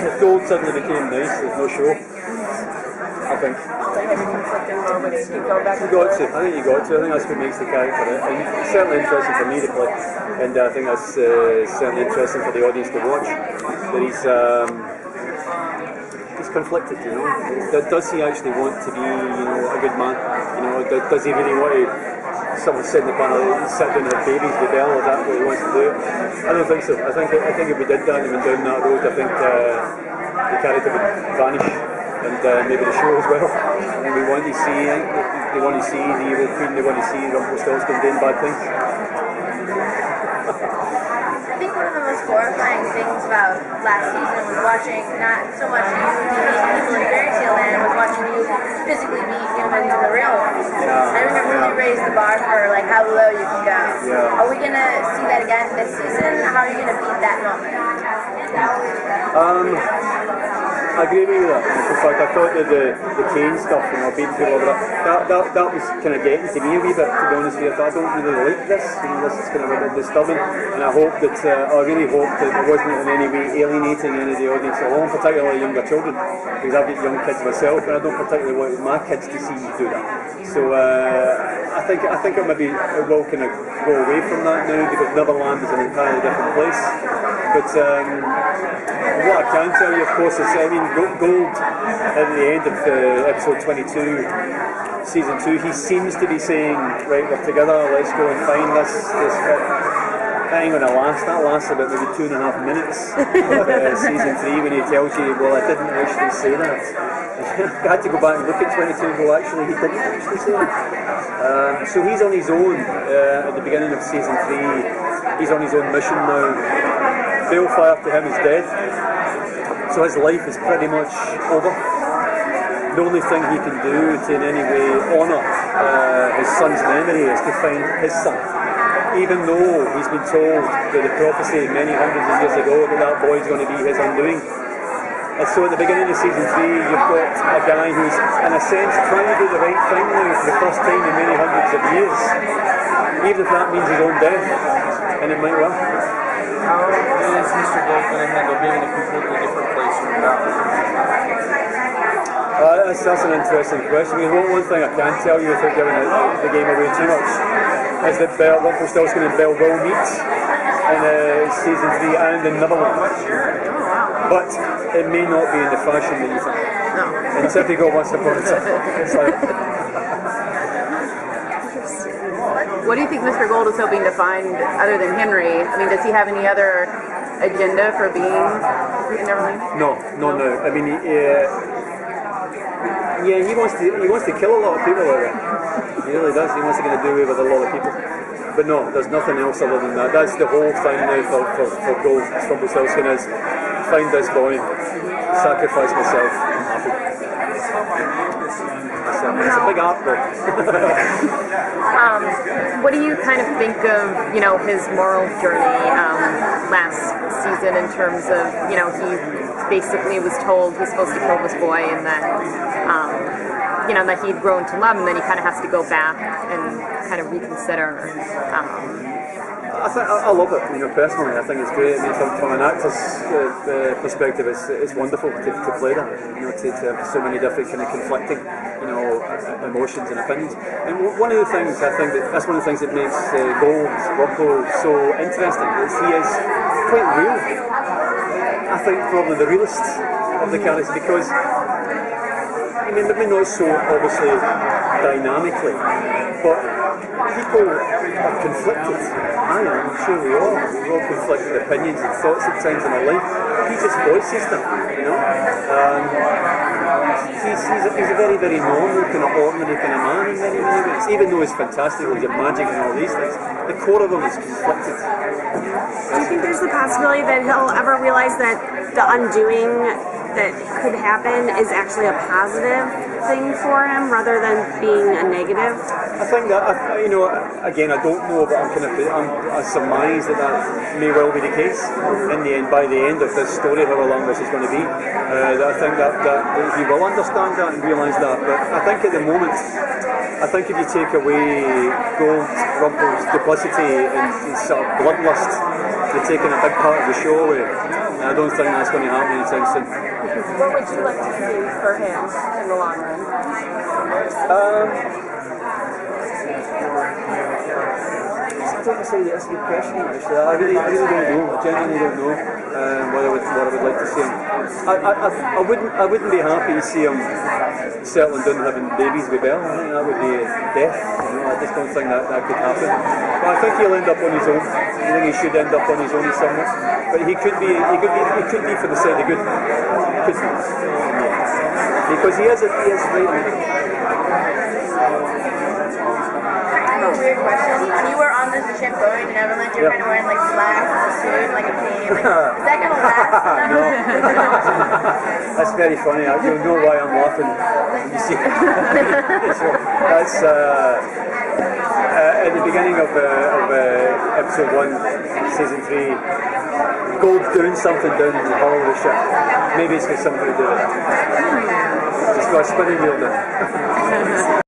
if gold suddenly became nice, there's no show. I think. You got to. I think you got to. I think that's what makes the character, and it's certainly interesting for me to play, and I think that's certainly interesting for the audience to watch. That he's conflicted, you know. Does he actually want to be, you know, a good man? You know, does he really want to? Someone sitting in the panel, sit down and have babies with Bell, is that what he wants to do? I don't think so. I think if we did that and went down that road, I think the character would vanish, and maybe the show as well. And we want to see, they want to see the evil queen, they want to see Rumpelstiltskin doing bad things. I think one of the most horrifying things about last season was watching not so much you meet people in fairy tale land, was watching you physically meet humans in the real world. I remember you raised the bar for like how low you can go. Are we gonna see that again this season? How are you gonna beat that moment? I agree with you that. In fact, I thought that the cane stuff, you know, beating people over that was kind of getting to me a wee bit, to be honest with you. I thought, I don't really like this, you know, this is kind of a bit disturbing, and I hope that, I really hope that it wasn't in any way alienating any of the audience at all, particularly younger children, because I've got young kids myself, and I don't particularly want my kids to see me do that. So I think it maybe it will kind of go away from that now, because Neverland is an entirely different place. But what I can tell you, of course, is, I mean, Gold at the end of episode 22, season 2, he seems to be saying, right, we're together, let's go and find this bit. That ain't going to last. That lasts about maybe 2.5 minutes. Season 3, when he tells you, well, I didn't actually say that. I had to go back and look at 22 and go, actually, he didn't actually say that. So he's on his own at the beginning of season 3. He's on his own mission now. Balefire to him is dead, so his life is pretty much over. The only thing he can do to in any way honour his son's memory is to find his son, even though he's been told that the prophecy many hundreds of years ago that boy is going to be his undoing. And so at the beginning of season 3 you've got a guy who's in a sense trying to do the right thing now for the first time in many hundreds of years, even if that means his own death, and it might well. How is Mr. Gold going to handle being in a completely different place from now? That's an interesting question. I mean, one thing I can tell you without giving the game away too much is that Rumpelstiltskin and Belle will meet in season 3 and in Neverland. But it may not be in the fashion that you think. No. And typical once upon a time. It's like, what do you think Mr. Gold is hoping to find other than Henry? I mean, does he have any other agenda for being in Neverland? No. I mean, he wants to kill a lot of people out there. He really does. He wants to get a do-away with a lot of people. But no, there's nothing else other than that. That's the whole thing now for Gold. Rumpelstiltskin is find this boy, sacrifice myself, I'm happy. It's a big arc though. What do you kind of think of, you know, his moral journey last season in terms of, you know, he basically was told he's supposed to kill this boy and that, you know, that he'd grown to love him, and then he kind of has to go back and kind of reconsider. I love it, you know, personally. I think it's great. I mean, from an actor's perspective, it's wonderful to play that, you know, to have so many different kind of conflicting, you know, emotions and opinions. And one of the things, I think, that's one of the things that makes Rocco so interesting is he is quite real. I think probably the realest of the characters, because, I mean, maybe not so obviously dynamically, but people are conflicted. I am sure we all. We all conflicted opinions and thoughts at times in our life. He just voices them, you know. He's a very, very normal, kind of ordinary kind of man in many ways. Even though he's fantastic, he's magic and all these things, the core of him is conflicted. Do you think there's the possibility that he'll ever realize that the undoing that could happen is actually a positive thing for him rather than being a negative? I think that, you know, again, I don't know, but I surmise that may well be the case. In the end, by the end of this story however long this is going to be. I think that he will understand that and realise that. But I think at the moment, I think if you take away Gold, Rumpel's duplicity and sort of bloodlust, you're taking a big part of the show away. And I don't think that's going to happen anytime soon. What would you like to see for him in the long run? I don't necessarily, that's a good question actually. I really don't know. I genuinely don't know what I would like to see him. I wouldn't be happy to see him settling down having babies with Belle. I think that would be death. I just don't think that could happen. But I think he'll end up on his own. I think he should end up on his own somewhere. But he could be for the side of good. Because he is right. Weird question. When you were on this ship going to Neverland, you're kind of wearing like slacks and a suit, like a Canadian. Is that gonna last? No. That's very funny. You'll know why I'm laughing when you see it. That's at the beginning of episode 1, season 3. Gold's doing something down in the hull of the ship. Maybe it's got something to do with it. It's got a spinning wheel down.